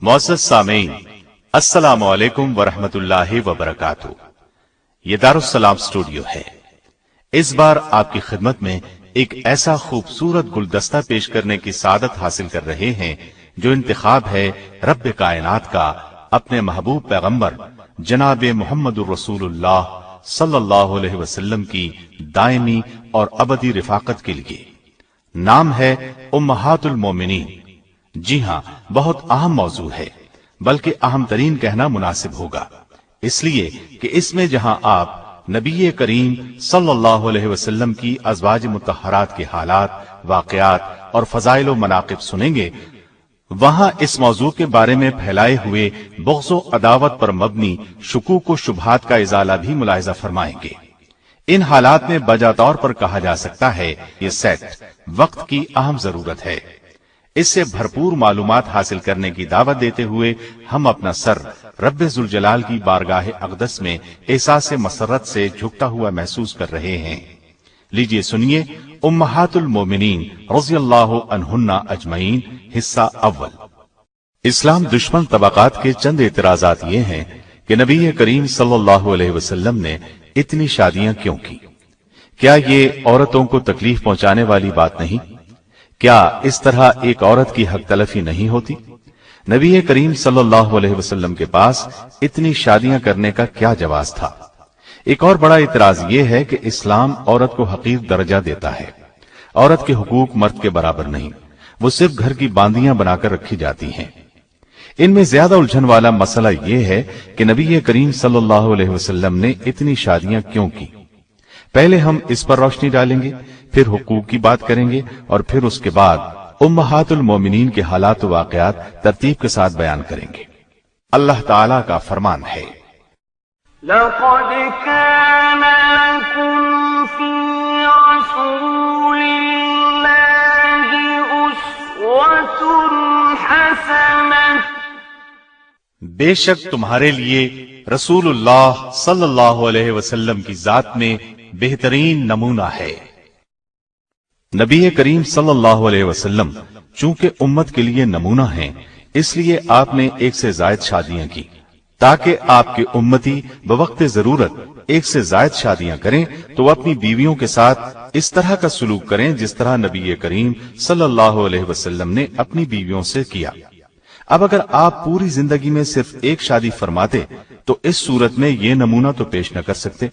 معزز سامعین، السلام علیکم ورحمۃ اللہ وبرکاتہ۔ یہ دارالسلام اسٹوڈیو ہے۔ اس بار آپ کی خدمت میں ایک ایسا خوبصورت گلدستہ پیش کرنے کی سعادت حاصل کر رہے ہیں جو انتخاب ہے رب کائنات کا اپنے محبوب پیغمبر جناب محمد الرسول اللہ صلی اللہ علیہ وسلم کی دائمی اور ابدی رفاقت کے لیے۔ نام ہے امہات المومنین۔ جی ہاں، بہت اہم موضوع ہے، بلکہ اہم ترین کہنا مناسب ہوگا، اس لیے کہ اس میں جہاں آپ نبی کریم صلی اللہ علیہ وسلم کی ازواج مطہرات کے حالات، واقعات اور فضائل و مناقب سنیں گے، وہاں اس موضوع کے بارے میں پھیلائے ہوئے بغض و عداوت پر مبنی شکوک و شبہات کا ازالہ بھی ملاحظہ فرمائیں گے۔ ان حالات میں بجا طور پر کہا جا سکتا ہے یہ سیٹ وقت کی اہم ضرورت ہے۔ اس سے بھرپور معلومات حاصل کرنے کی دعوت دیتے ہوئے ہم اپنا سر رب ذوالجلال کی بارگاہ اقدس میں احساس مسرت سے جھکتا ہوا محسوس کر رہے ہیں۔ لیجئے سنیے امہات المومنین رضی اللہ عنہن اجمعین، حصہ اول۔ اسلام دشمن طبقات کے چند اعتراضات یہ ہیں کہ نبی کریم صلی اللہ علیہ وسلم نے اتنی شادیاں کیوں کی؟ کیا یہ عورتوں کو تکلیف پہنچانے والی بات نہیں؟ کیا اس طرح ایک عورت کی حق تلفی نہیں ہوتی؟ نبی کریم صلی اللہ علیہ وسلم کے پاس اتنی شادیاں کرنے کا کیا جواز تھا؟ ایک اور بڑا اعتراض یہ ہے کہ اسلام عورت کو حقیر درجہ دیتا ہے۔ عورت کے حقوق مرد کے برابر نہیں، وہ صرف گھر کی باندیاں بنا کر رکھی جاتی ہیں۔ ان میں زیادہ الجھن والا مسئلہ یہ ہے کہ نبی کریم صلی اللہ علیہ وسلم نے اتنی شادیاں کیوں کی؟ پہلے ہم اس پر روشنی ڈالیں گے، پھر حقوق کی بات کریں گے، اور پھر اس کے بعد امہات المومنین کے حالات و واقعات ترتیب کے ساتھ بیان کریں گے۔ اللہ تعالیٰ کا فرمان ہے، لَقَدْ كَانَ لَكُمْ فِي رَسُولِ اللَّهِ أُسْوَةٌ حَسَنَةٌ۔ بے شک تمہارے لیے رسول اللہ صلی اللہ علیہ وسلم کی ذات میں بہترین نمونہ ہے۔ نبی کریم صلی اللہ علیہ وسلم چونکہ امت کے لیے نمونہ ہیں، اس لیے آپ نے ایک سے زائد شادیاں کی تاکہ آپ کے امتی بوقت ضرورت ایک سے زائد شادیاں کریں تو اپنی بیویوں کے ساتھ اس طرح کا سلوک کریں جس طرح نبی کریم صلی اللہ علیہ وسلم نے اپنی بیویوں سے کیا۔ اب اگر آپ پوری زندگی میں صرف ایک شادی فرماتے تو اس صورت میں یہ نمونہ تو پیش نہ کر سکتے۔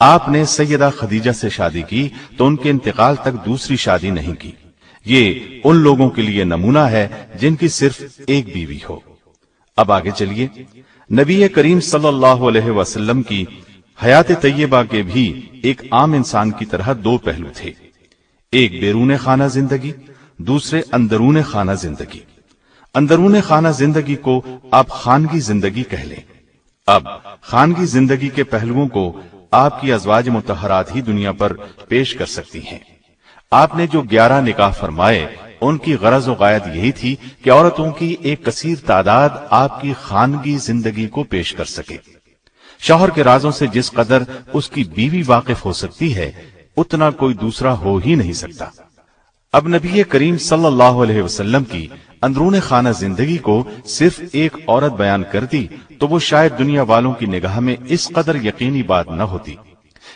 آپ نے سیدہ خدیجہ سے شادی کی تو ان کے انتقال تک دوسری شادی نہیں کی۔ یہ ان لوگوں کے لیے نمونہ ہے جن کی صرف ایک بیوی ہو۔ اب آگے چلیے۔ نبی کریم صلی اللہ علیہ وسلم کی حیات طیبہ کے بھی ایک عام انسان کی طرح دو پہلو تھے، ایک بیرون خانہ زندگی، دوسرے اندرون خانہ زندگی۔ اندرون خانہ زندگی کو آپ خانگی زندگی کہہ لیں۔ اب خانگی زندگی کے پہلوؤں کو آپ کی ازواج مطہرات ہی دنیا پر پیش کر سکتی ہیں۔ آپ نے جو 11 نکاح فرمائے ان کی غرض و غایت یہی تھی کہ عورتوں کی ایک کثیر تعداد آپ کی خانگی زندگی کو پیش کر سکے۔ شوہر کے رازوں سے جس قدر اس کی بیوی واقف ہو سکتی ہے اتنا کوئی دوسرا ہو ہی نہیں سکتا۔ اب نبی کریم صلی اللہ علیہ وسلم کی اندرون خانہ زندگی کو صرف ایک عورت بیان کرتی تو وہ شاید دنیا والوں کی نگاہ میں اس قدر یقینی بات نہ ہوتی،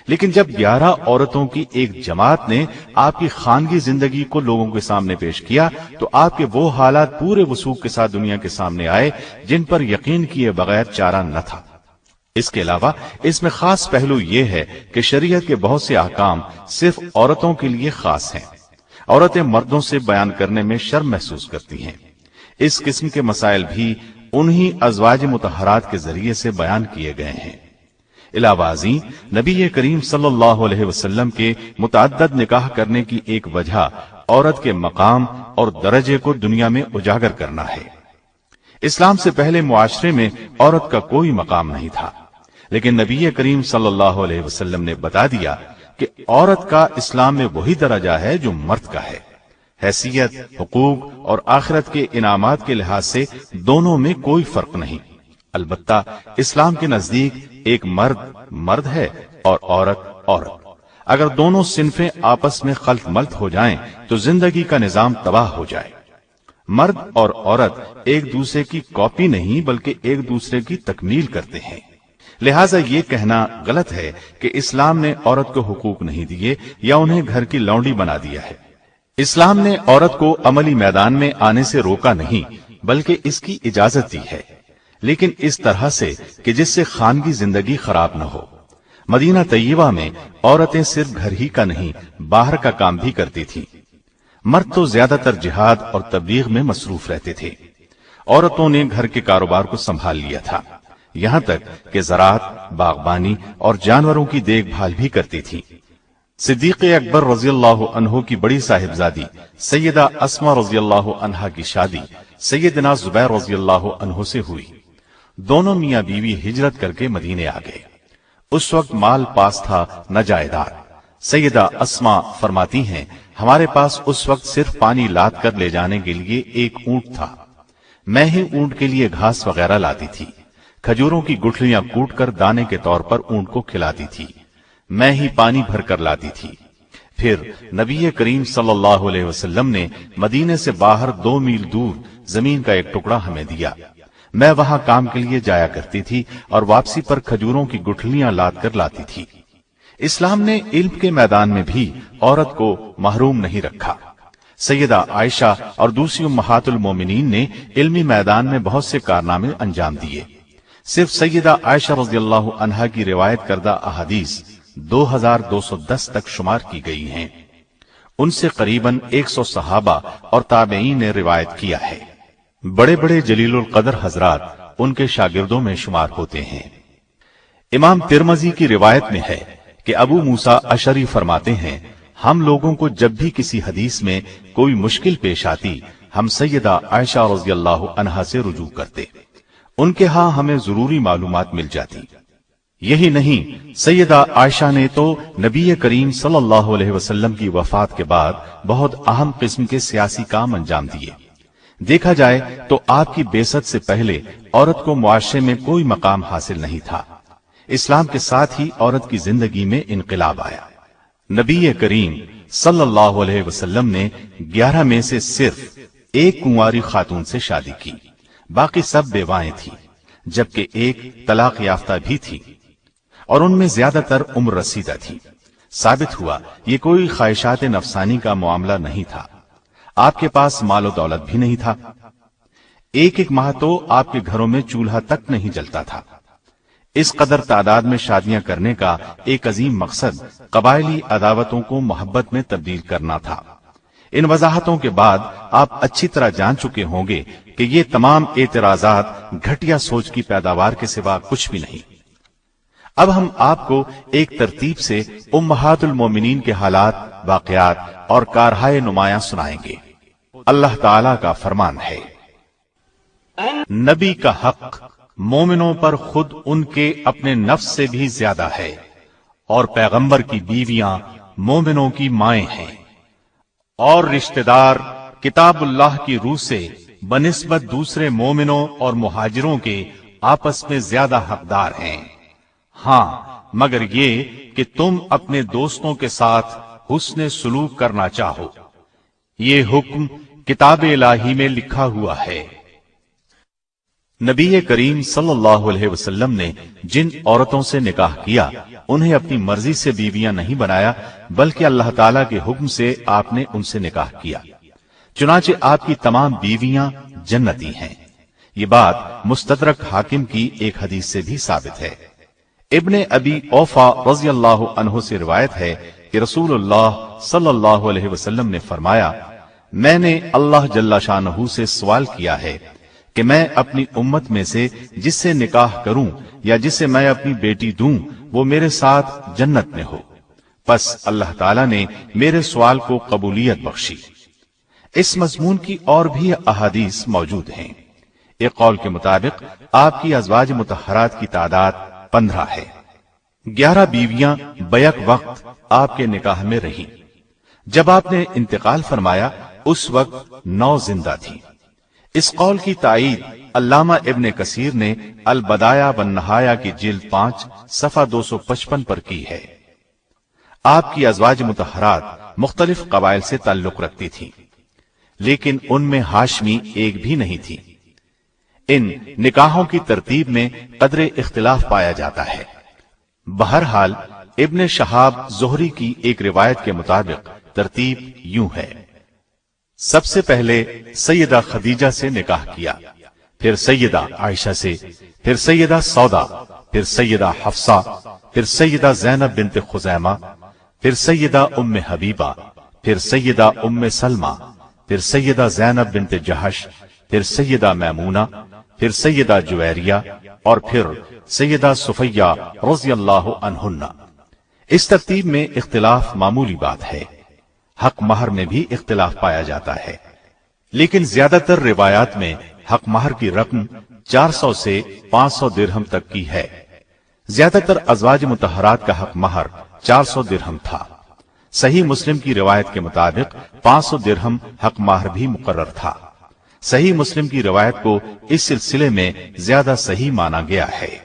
لیکن جب 11 عورتوں کی ایک جماعت نے آپ کی خانگی زندگی کو لوگوں کے سامنے پیش کیا تو آپ کے وہ حالات پورے وثوق کے ساتھ دنیا کے سامنے آئے جن پر یقین کیے بغیر چارہ نہ تھا۔ اس کے علاوہ اس میں خاص پہلو یہ ہے کہ شریعت کے بہت سے احکام صرف عورتوں کے لیے خاص ہیں۔ عورتیں مردوں سے بیان کرنے میں شرم محسوس کرتی ہیں۔ اس قسم کے مسائل بھی انہی ازواج مطہرات کے ذریعے سے بیان کیے گئے ہیں۔ علاوہ ازیں نبی کریم صلی اللہ علیہ وسلم کے متعدد نکاح کرنے کی ایک وجہ عورت کے مقام اور درجے کو دنیا میں اجاگر کرنا ہے۔ اسلام سے پہلے معاشرے میں عورت کا کوئی مقام نہیں تھا، لیکن نبی کریم صلی اللہ علیہ وسلم نے بتا دیا کہ عورت کا اسلام میں وہی درجہ ہے جو مرد کا ہے۔ حیثیت، حقوق اور آخرت کے انعامات کے لحاظ سے دونوں میں کوئی فرق نہیں۔ البتہ اسلام کے نزدیک ایک مرد مرد ہے اور عورت عورت۔ اگر دونوں صنفیں آپس میں خلط ملط ہو جائیں تو زندگی کا نظام تباہ ہو جائے۔ مرد اور عورت ایک دوسرے کی کاپی نہیں بلکہ ایک دوسرے کی تکمیل کرتے ہیں۔ لہٰذا یہ کہنا غلط ہے کہ اسلام نے عورت کو حقوق نہیں دیے یا انہیں گھر کی لونڈی بنا دیا ہے۔ اسلام نے عورت کو عملی میدان میں آنے سے روکا نہیں بلکہ اس کی اجازت دی ہے، لیکن اس طرح سے کہ جس سے خانگی زندگی خراب نہ ہو۔ مدینہ طیبہ میں عورتیں صرف گھر ہی کا نہیں باہر کا کام بھی کرتی تھیں۔ مرد تو زیادہ تر جہاد اور تبلیغ میں مصروف رہتے تھے، عورتوں نے گھر کے کاروبار کو سنبھال لیا تھا، یہاں تک کہ زراعت، باغبانی اور جانوروں کی دیکھ بھال بھی کرتی تھی۔ صدیق اکبر رضی اللہ عنہ کی بڑی صاحبزادی سیدہ اسما رضی اللہ عنہا کی شادی سیدنا زبیر رضی اللہ عنہ سے ہوئی۔ دونوں میاں بیوی ہجرت کر کے مدینے آ گئے۔ اس وقت مال پاس تھا نہ جائیداد۔ سیدہ اسما فرماتی ہیں، ہمارے پاس اس وقت صرف پانی لاد کر لے جانے کے لیے ایک اونٹ تھا۔ میں ہی اونٹ کے لیے گھاس وغیرہ لاتی تھی، کھجوروں کی گٹھلیاں کوٹ کر دانے کے طور پر اونٹ کو کھلاتی تھی، میں ہی پانی بھر کر لاتی تھی۔ پھر نبی کریم صلی اللہ علیہ وسلم نے مدینے سے باہر 2 میل دور زمین کا ایک ٹکڑا ہمیں دیا۔ میں وہاں کام کے لیے جایا کرتی تھی اور واپسی پر کھجوروں کی گٹھلیاں لاد کر لاتی تھی۔ اسلام نے علم کے میدان میں بھی عورت کو محروم نہیں رکھا۔ سیدہ عائشہ اور دوسری امہات المومنین نے علمی میدان میں بہت سے کارنامے انجام دیے۔ صرف سیدہ عائشہ رضی اللہ عنہا کی روایت کردہ احادیث 2210 تک شمار کی گئی ہیں۔ ان سے قریباً 100 صحابہ اور تابعین نے روایت کیا ہے۔ بڑے بڑے جلیل القدر حضرات ان کے شاگردوں میں شمار ہوتے ہیں۔ امام ترمذی کی روایت میں ہے کہ ابو موسیٰ اشعری فرماتے ہیں، ہم لوگوں کو جب بھی کسی حدیث میں کوئی مشکل پیش آتی ہم سیدہ عائشہ رضی اللہ عنہا سے رجوع کرتے، ان کے ہاں ہمیں ضروری معلومات مل جاتی۔ یہی نہیں، سیدہ عائشہ نے تو نبی کریم صلی اللہ علیہ وسلم کی وفات کے بعد بہت اہم قسم کے سیاسی کام انجام دیے۔ دیکھا جائے تو آپ کی بعثت سے پہلے عورت کو معاشرے میں کوئی مقام حاصل نہیں تھا۔ اسلام کے ساتھ ہی عورت کی زندگی میں انقلاب آیا۔ نبی کریم صلی اللہ علیہ وسلم نے 11 میں سے صرف ایک کنواری خاتون سے شادی کی، باقی سب بیوائیں تھیں، جبکہ ایک طلاق یافتہ بھی تھی، اور ان میں زیادہ تر عمر رسیدہ تھی۔ ثابت ہوا یہ کوئی خواہشات نفسانی کا معاملہ نہیں تھا۔ آپ کے پاس مال و دولت بھی نہیں تھا، ایک ماہ تو آپ کے گھروں میں چولہا تک نہیں جلتا تھا۔ اس قدر تعداد میں شادیاں کرنے کا ایک عظیم مقصد قبائلی عداوتوں کو محبت میں تبدیل کرنا تھا۔ ان وضاحتوں کے بعد آپ اچھی طرح جان چکے ہوں گے کہ یہ تمام اعتراضات گھٹیا سوچ کی پیداوار کے سوا کچھ بھی نہیں۔ اب ہم آپ کو ایک ترتیب سے امہات المومنین کے حالات، واقعات اور کارہائے نمایاں سنائیں گے۔ اللہ تعالی کا فرمان ہے، نبی کا حق مومنوں پر خود ان کے اپنے نفس سے بھی زیادہ ہے، اور پیغمبر کی بیویاں مومنوں کی مائیں ہیں، اور رشتہ دار کتاب اللہ کی روح سے بنسبت دوسرے مومنوں اور مہاجروں کے آپس میں زیادہ حقدار ہیں، ہاں مگر یہ کہ تم اپنے دوستوں کے ساتھ حسن سلوک کرنا چاہو۔ یہ حکم کتاب الہی میں لکھا ہوا ہے۔ نبی کریم صلی اللہ علیہ وسلم نے جن عورتوں سے نکاح کیا انہیں اپنی مرضی سے بیویاں نہیں بنایا، بلکہ اللہ تعالیٰ کے حکم سے آپ نے ان سے نکاح کیا۔ چنانچہ آپ کی تمام بیویاں جنتی ہیں۔ یہ بات مستدرک حاکم کی ایک حدیث سے بھی ثابت ہے۔ ابن ابی اوفا رضی اللہ عنہ سے روایت ہے کہ رسول اللہ صلی اللہ علیہ وسلم نے فرمایا، میں نے اللہ جل شانہ سے سوال کیا ہے کہ میں اپنی امت میں سے جس سے نکاح کروں یا جسے میں اپنی بیٹی دوں وہ میرے ساتھ جنت میں ہو، پس اللہ تعالیٰ نے میرے سوال کو قبولیت بخشی۔ اس مضمون کی اور بھی احادیث موجود ہیں۔ ایک قول کے مطابق آپ کی ازواج مطہرات کی تعداد 15 ہے۔ 11 بیویاں بیک وقت آپ کے نکاح میں رہیں۔ جب آپ نے انتقال فرمایا اس وقت 9 زندہ تھیں۔ اس قول کی تائید علامہ ابن کثیر نے البدایہ والنہایہ کی جلد 5 صفحہ 255 پر کی ہے۔ آپ کی ازواج مطہرات مختلف قبائل سے تعلق رکھتی تھیں۔ لیکن ان میں ہاشمی ایک بھی نہیں تھی۔ ان نکاحوں کی ترتیب میں قدر اختلاف پایا جاتا ہے۔ بہرحال ابن شہاب زہری کی ایک روایت کے مطابق ترتیب یوں ہے: سب سے پہلے سیدہ خدیجہ سے نکاح کیا، پھر سیدہ عائشہ سے، پھر سیدہ سودا، پھر سیدہ حفصہ، پھر سیدہ زینب بنت خزیمہ، پھر سیدہ ام حبیبہ، پھر سیدہ ام سلمہ، پھر سیدہ زینب بنت جہش، پھر سیدہ میمونہ، پھر سیدہ جویریہ، اور پھر سیدہ صفیہ رضی اللہ عنہن۔ اس ترتیب میں اختلاف معمولی بات ہے۔ حق مہر میں بھی اختلاف پایا جاتا ہے، لیکن زیادہ تر روایات میں حق مہر کی رقم 400 سے 500 درہم تک کی ہے۔ زیادہ تر ازواج مطہرات کا حق مہر 400 درہم تھا۔ صحیح مسلم کی روایت کے مطابق 500 درہم حق مہر بھی مقرر تھا۔ صحیح مسلم کی روایت کو اس سلسلے میں زیادہ صحیح مانا گیا ہے۔